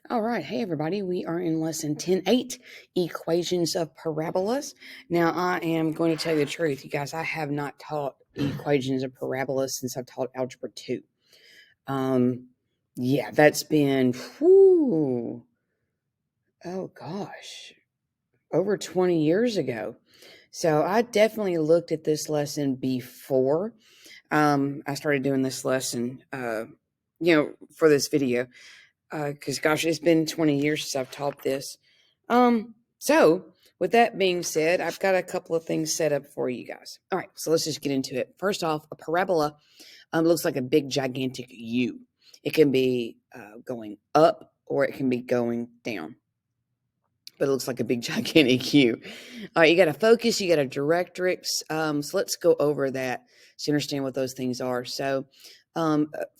All right. Hey, everybody. We are in lesson 10.8, equations of parabolas. Now, I am going to tell you the truth. You guys, I have not taught equations of parabolas since I've taught Algebra 2. Yeah, that's been, oh gosh, over 20 years ago. So I definitely looked at this lesson before I started doing this lesson, for this video. Because gosh, it's been 20 years since I've taught this. So with that being said, I've got a couple of things set up for you guys. All right, so let's just get into it. First off, a parabola looks like a big gigantic U. It can be going up or it can be going down, but it looks like a big gigantic U. All right, you got a focus, you got a directrix. So let's go over that so you understand what those things are. So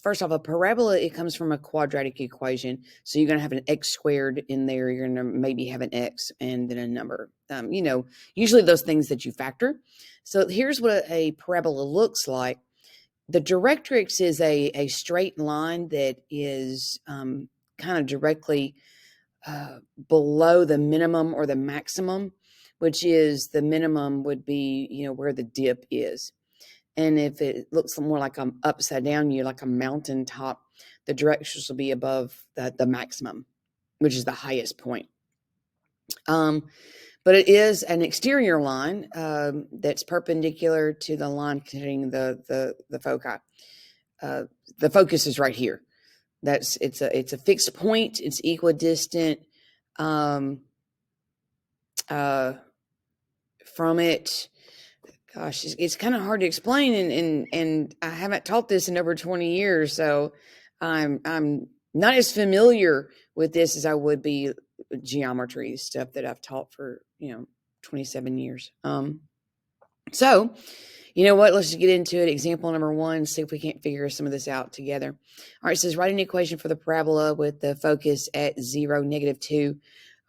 first off, a parabola, it comes from a quadratic equation. So you're going to have an x squared in there. You're going to maybe have an x and then a number. Usually those things that you factor. So here's what a parabola looks like. The directrix is a straight line that is kind of directly below the minimum or the maximum, which is the minimum would be, where the dip is. And if it looks more like an upside down, like a mountaintop, the directions will be above the maximum, which is the highest point. But it is an exterior line that's perpendicular to the line containing the foci. The focus is right here. It's a fixed point. It's equidistant from it. Gosh, it's kind of hard to explain, and I haven't taught this in over 20 years, so I'm not as familiar with this as I would be geometry stuff that I've taught for 27 years. So you know what? Let's just get into it. Example number 1. See if we can't figure some of this out together. All right, it says write an equation for the parabola with the focus at 0, -2. All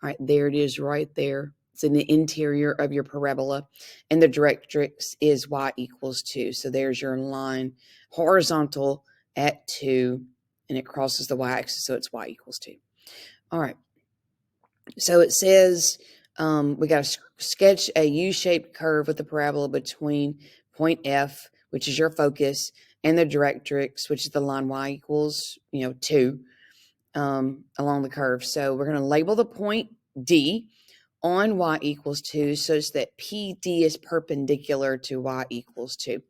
right, there it is right there. It's in the interior of your parabola, and the directrix is y equals 2. So there's your line horizontal at 2, and it crosses the y-axis, so it's y equals 2. All right. So it says we got to sketch a U-shaped curve with the parabola between point F, which is your focus, and the directrix, which is the line y equals 2 along the curve. So we're going to label the point D on y equals 2 such that PD is perpendicular to y equals 2.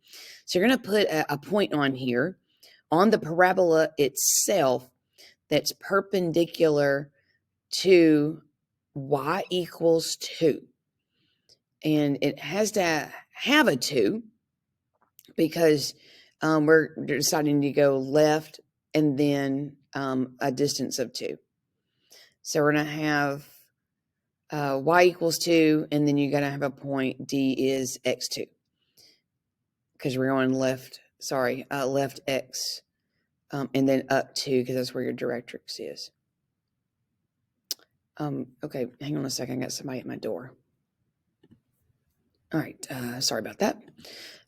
So you're going to put a point on here on the parabola itself that's perpendicular to y equals 2. And it has to have a 2 because we're deciding to go left and then a distance of 2. So we're going to have y equals 2, and then you're going to have a point D is x2 because we're going left x, and then up 2 because that's where your directrix is. Okay, hang on a second. I got somebody at my door. All right, sorry about that.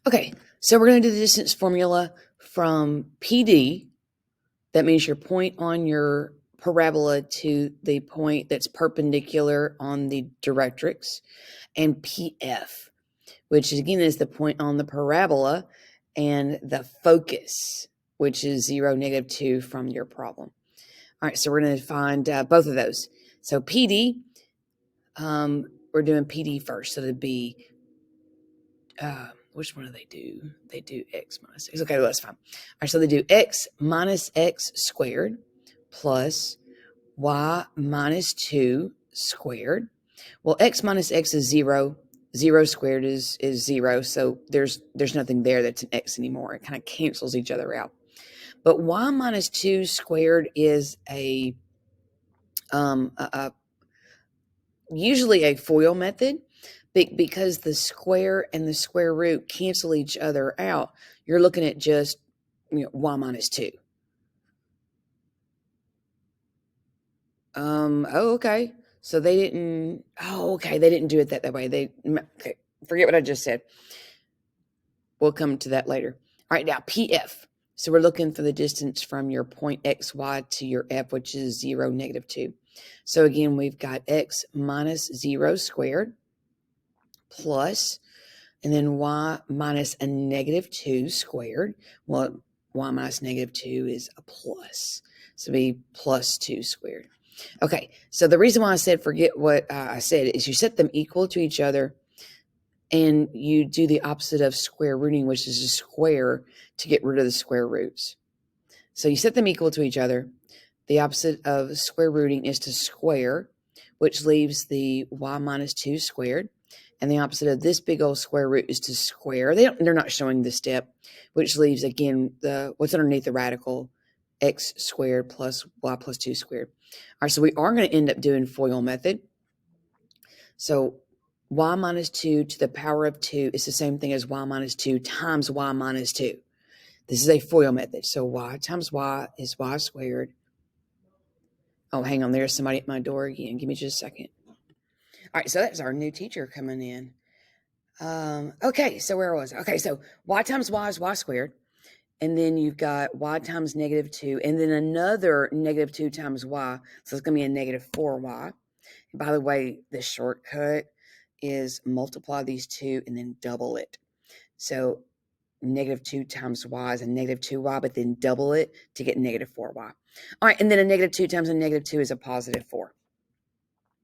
Okay, so we're going to do the distance formula from PD. That means your point on your parabola to the point that's perpendicular on the directrix, and PF, which again is the point on the parabola, and the focus, which is 0, -2 from your problem. All right, so we're going to find both of those. So PD, we're doing PD first. So it'd be, which one do they do? They do x minus x. Okay, well, that's fine. All right, so they do x minus x squared plus y minus 2 squared. Well, x minus x is 0. 0 squared is 0, so there's nothing there that's an x anymore. It kind of cancels each other out. But y minus 2 squared is usually a FOIL method, because the square and the square root cancel each other out. You're looking at just y minus 2. Okay. So they didn't. Oh, okay. They didn't do it that way. Okay. Forget what I just said. We'll come to that later. All right. Now PF. So we're looking for the distance from your point xy to your f, which is 0, -2. So again, we've got x minus 0 squared plus, and then y minus a -2 squared. Well, y minus -2 is a plus. So it'll be plus 2 squared. Okay, so the reason why I said forget what I said is you set them equal to each other and you do the opposite of square rooting, which is a square to get rid of the square roots. So you set them equal to each other. The opposite of square rooting is to square, which leaves the y minus 2 squared. And the opposite of this big old square root is to square. They're not showing this step, which leaves, again, what's underneath the radical, x squared plus y plus 2 squared. All right, so we are going to end up doing FOIL method. So y minus 2 to the power of 2 is the same thing as y minus 2 times y minus 2. This is a FOIL method. So y times y is y squared. Oh, hang on. There's somebody at my door again. Give me just a second. All right, so that's our new teacher coming in. Okay, so where was I? Okay, so y times y is y squared. And then you've got y times -2, and then another -2 times y. So it's going to be a -4y. And by the way, the shortcut is multiply these two and then double it. So -2 times y is a -2y, but then double it to get -4y. All right, and then a -2 times a -2 is a +4.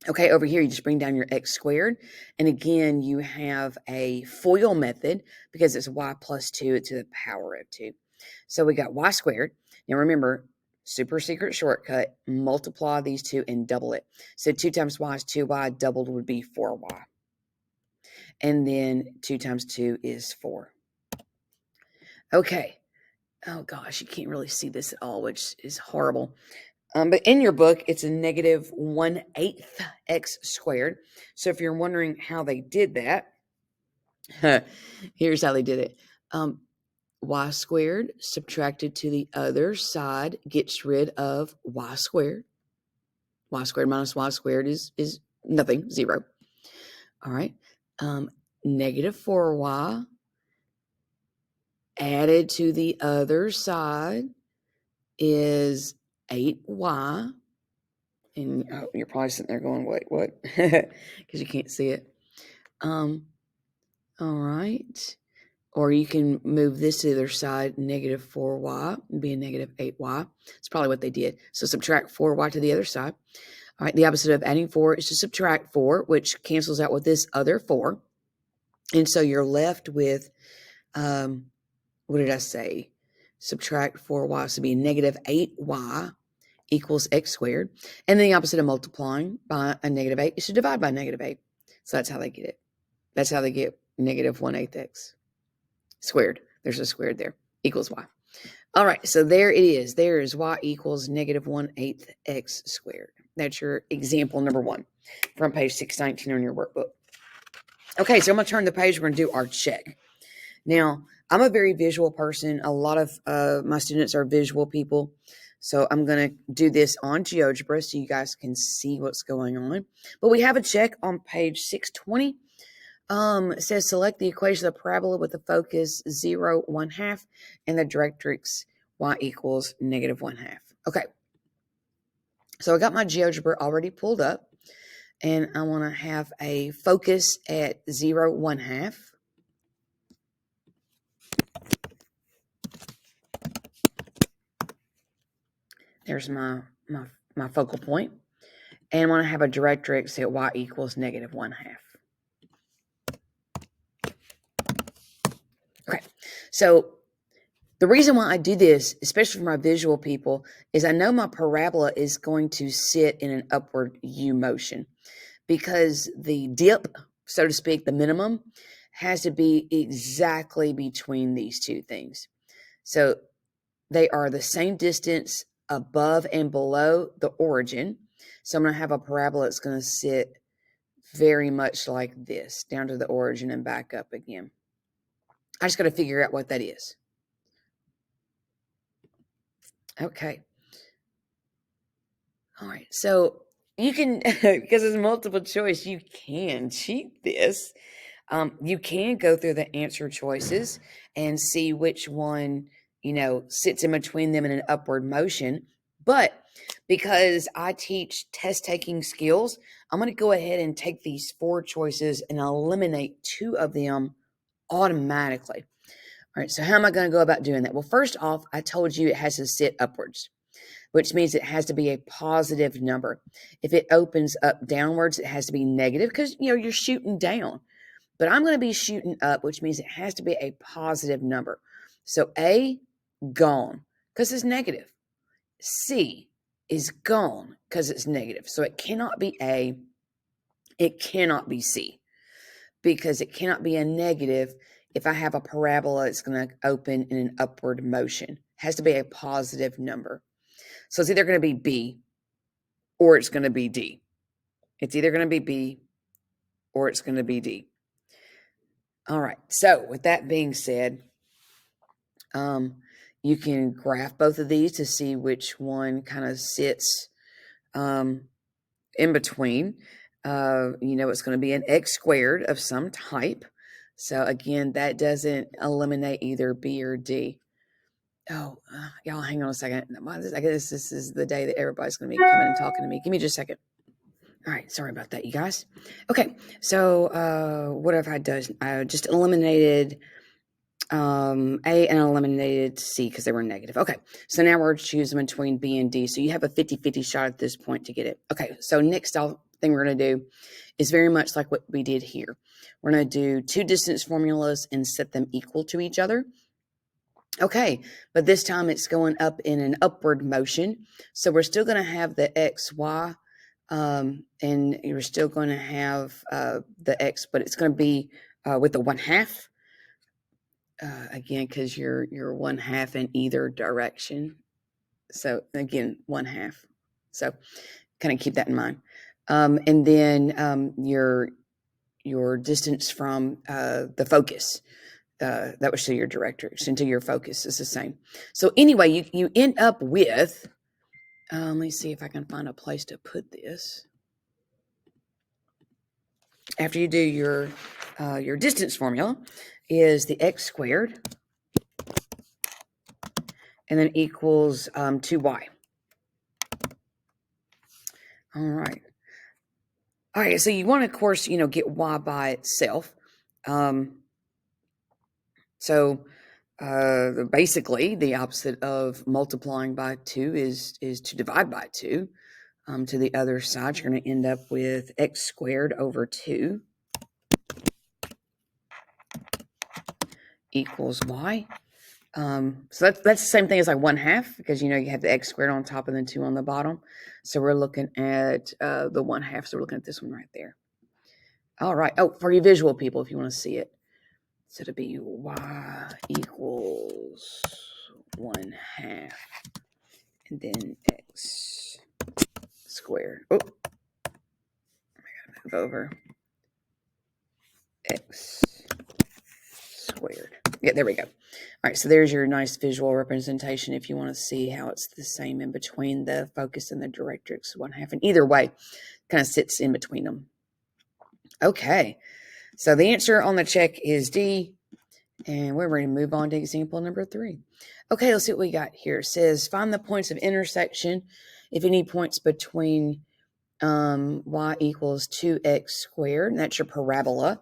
Okay, over here, you just bring down your x squared. And again, you have a FOIL method because it's y plus 2 to the power of 2. So we got y squared. Now remember, super secret shortcut, multiply these two and double it. So 2 times y is 2y, doubled would be 4y. And then 2 times 2 is 4. Okay. Oh gosh, you can't really see this at all, which is horrible. But in your book, it's a -1/8 x squared. So if you're wondering how they did that, here's how they did it. Y squared subtracted to the other side gets rid of y squared. Y squared minus y squared is nothing, 0. All right. -4y added to the other side is 8y. And you're probably sitting there going, wait, what? Because you can't see it. All right. Or you can move this to the other side, -4y, and be a -8y. That's probably what they did. So subtract 4y to the other side. All right, the opposite of adding 4 is to subtract 4, which cancels out with this other 4. And so you're left with, what did I say? Subtract 4y, so it'd be -8y equals x squared. And then the opposite of multiplying by a -8 is to divide by -8. So that's how they get it. That's how they get -1/8 x squared. There's a squared there. Equals y. All right, so there it is. There is y equals -1/8 x squared. That's your example number 1 from page 619 on your workbook. Okay, so I'm going to turn the page. We're going to do our check. Now, I'm a very visual person. A lot of my students are visual people. So I'm going to do this on GeoGebra so you guys can see what's going on. But we have a check on page 620. It says select the equation of the parabola with the focus 0, 1/2, and the directrix y equals -1/2. Okay. So I got my GeoGebra already pulled up, and I want to have a focus at 0, 1/2. There's my focal point. And I want to have a directrix at y equals -1/2. Okay, so the reason why I do this, especially for my visual people, is I know my parabola is going to sit in an upward U motion because the dip, so to speak, the minimum, has to be exactly between these two things. So they are the same distance above and below the origin. So I'm going to have a parabola that's going to sit very much like this, down to the origin and back up again. I just got to figure out what that is. Okay. All right. So you can, because it's multiple choice, you can cheat this. You can go through the answer choices and see which one sits in between them in an upward motion. But because I teach test taking skills, I'm going to go ahead and take these 4 choices and eliminate 2 of them automatically. All right, so how am I going to go about doing that? Well, first off, I told you it has to sit upwards, which means it has to be a positive number. If it opens up downwards, it has to be negative because, you're shooting down. But I'm going to be shooting up, which means it has to be a positive number. So A, gone, because it's negative. C is gone because it's negative. So it cannot be A, it cannot be C, because it cannot be a negative. If I have a parabola, it's going to open in an upward motion. It has to be a positive number. So it's either going to be B or it's going to be D. It's either going to be B or it's going to be D. All right. So with that being said, you can graph both of these to see which one kind of sits in between. It's going to be an x squared of some type. So again, that doesn't eliminate either B or D. Oh, y'all hang on a second. I guess this is the day that everybody's going to be coming and talking to me. Give me just a second. All right. Sorry about that, you guys. Okay. So what have I done? I just eliminated A and eliminated C because they were negative. Okay. So now we're choosing between B and D. So you have a 50-50 shot at this point to get it. Okay. So next thing we're going to do is very much like what we did here. We're going to do 2 distance formulas and set them equal to each other. Okay, but this time it's going up in an upward motion. So we're still going to have the x, y, and you're still going to have the x, but it's going to be with the 1/2. Again, because you're 1/2 in either direction. So again, 1/2. So kind of keep that in mind. And then your distance from the focus. That would show your direction to your focus is the same. So anyway, you end up with, let me see if I can find a place to put this. After you do your distance formula is the x squared and then equals 2y. All right. All right, so you want to, of course, get y by itself. So basically, the opposite of multiplying by 2 is to divide by 2. To the other side, you're going to end up with x squared over 2 equals y. So that's the same thing as like 1/2 because, you have the x squared on top and then 2 on the bottom. So we're looking at the 1/2. So we're looking at this one right there. All right. Oh, for you visual people, if you want to see it. So it'll be y equals 1/2 and then x squared. Oh, I gotta move over. X squared. Yeah, there we go. All right, so there's your nice visual representation if you want to see how it's the same in between the focus and the directrix 1/2. And either way, kind of sits in between them. Okay, so the answer on the check is D. And we're ready to move on to example number 3. Okay, let's see what we got here. It says, find the points of intersection, if any points between y equals 2x squared. And that's your parabola.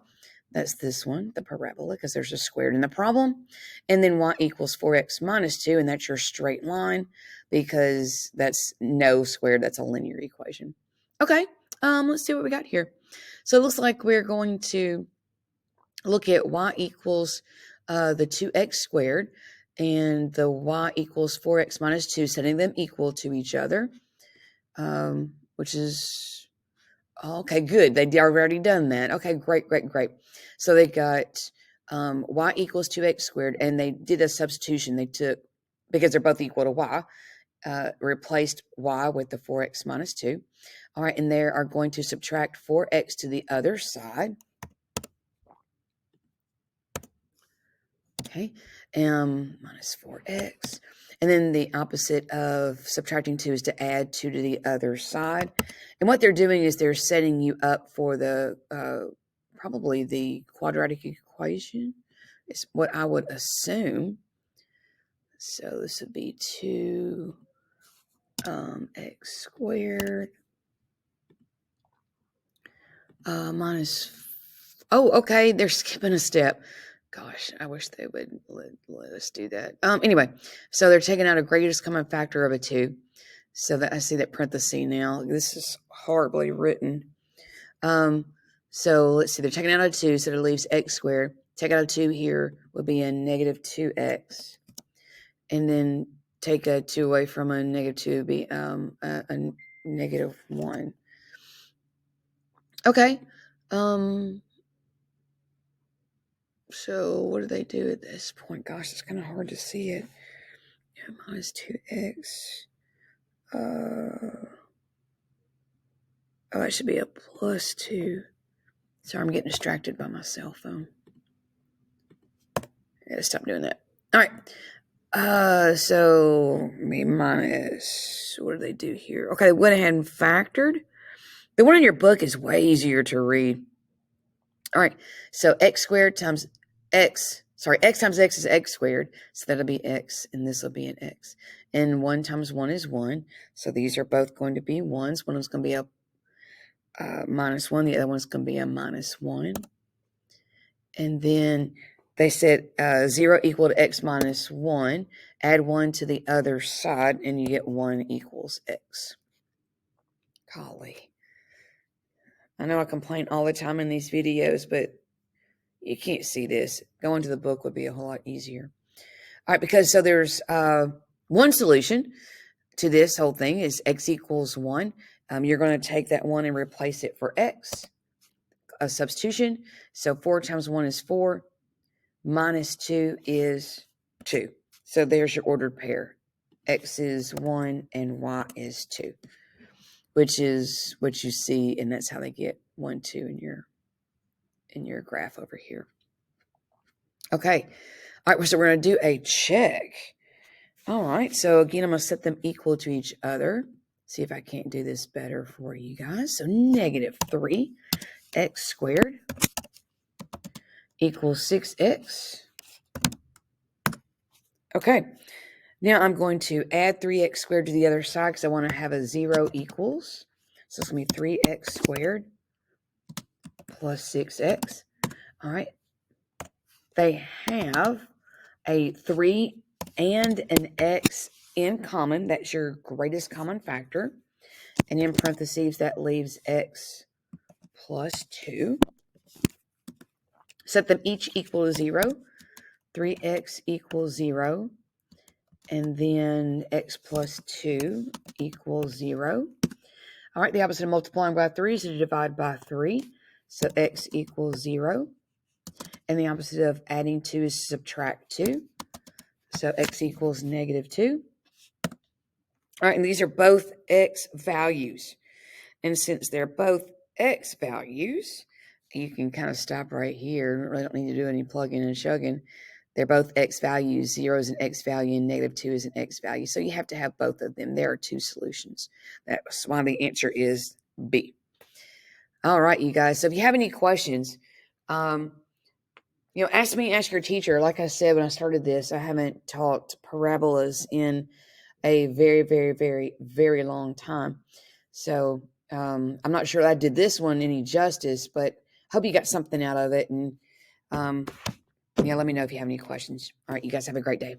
That's this one, the parabola, because there's a squared in the problem. And then y equals 4x minus 2, and that's your straight line because that's no squared. That's a linear equation. Okay, let's see what we got here. So it looks like we're going to look at y equals the 2x squared and the y equals 4x minus 2, setting them equal to each other, which is, okay, good. They've already done that. Okay, great. So they got y equals 2x squared, and they did a substitution. They took, because they're both equal to y, replaced y with the 4x minus 2. All right, and they are going to subtract 4x to the other side. Okay, minus 4x. And then the opposite of subtracting 2 is to add 2 to the other side. And what they're doing is they're setting you up for the probably the quadratic equation is what I would assume. So this would be 2 x squared minus. Oh, okay. They're skipping a step. Gosh, I wish they would let us do that. Anyway, so they're taking out a greatest common factor of a 2. So that I see that parenthesis now. This is horribly written. So let's see. They're taking out a 2, so that leaves x squared. Take out a 2 here would be a negative 2x. And then take a 2 away from a negative 2 would be a negative 1. Okay. So what do they do at this point? Gosh, it's kind of hard to see it. Yeah, minus 2x. Oh, it should be a plus 2. Sorry, I'm getting distracted by my cell phone. I gotta stop doing that. All right. So minus, what do they do here? Okay, they went ahead and factored. The one in your book is way easier to read. All right, so x squared times x times x is x squared, so that'll be x, and this will be an x. And 1 times 1 is 1, so these are both going to be 1s. One is going to be a minus 1, the other one's going to be a minus 1. And then they said 0 equal to x minus 1. Add 1 to the other side, and you get 1 equals x. Golly. I know I complain all the time in these videos, but you can't see this. Going to the book would be a whole lot easier. All right, because so there's one solution to this whole thing is x equals 1. You're going to take that 1 and replace it for x, a substitution. So 4 times 1 is 4, minus 2 is 2. So there's your ordered pair. X is 1 and y is 2, which is what you see, and that's how they get 1, 2 in your graph over here. Okay. All right, so we're going to do a check. All right, so again, I'm going to set them equal to each other. See if I can't do this better for you guys. So negative 3x squared equals 6x. Okay, now I'm going to add 3x squared to the other side because I want to have a 0 equals. So it's going to be 3x squared plus 6x. All right. They have a 3 and an x in common. That's your greatest common factor. And in parentheses, that leaves x plus 2. Set them each equal to 0. 3x equals 0. And then x plus 2 equals 0. All right, the opposite of multiplying by 3 is to divide by 3. So x equals 0. And the opposite of adding 2 is to subtract 2. So x equals negative 2. All right, and these are both x values. And since they're both x values, you can kind of stop right here. Really don't need to do any plugging and shugging. They're both x values. 0 is an x value and negative 2 is an x value. So you have to have both of them. There are two solutions. That's why the answer is B. All right, you guys. So if you have any questions, ask me, ask your teacher. Like I said, when I started this, I haven't taught parabolas in a very, very, very, very long time. So I'm not sure I did this one any justice, but hope you got something out of it. And let me know if you have any questions. All right, you guys have a great day.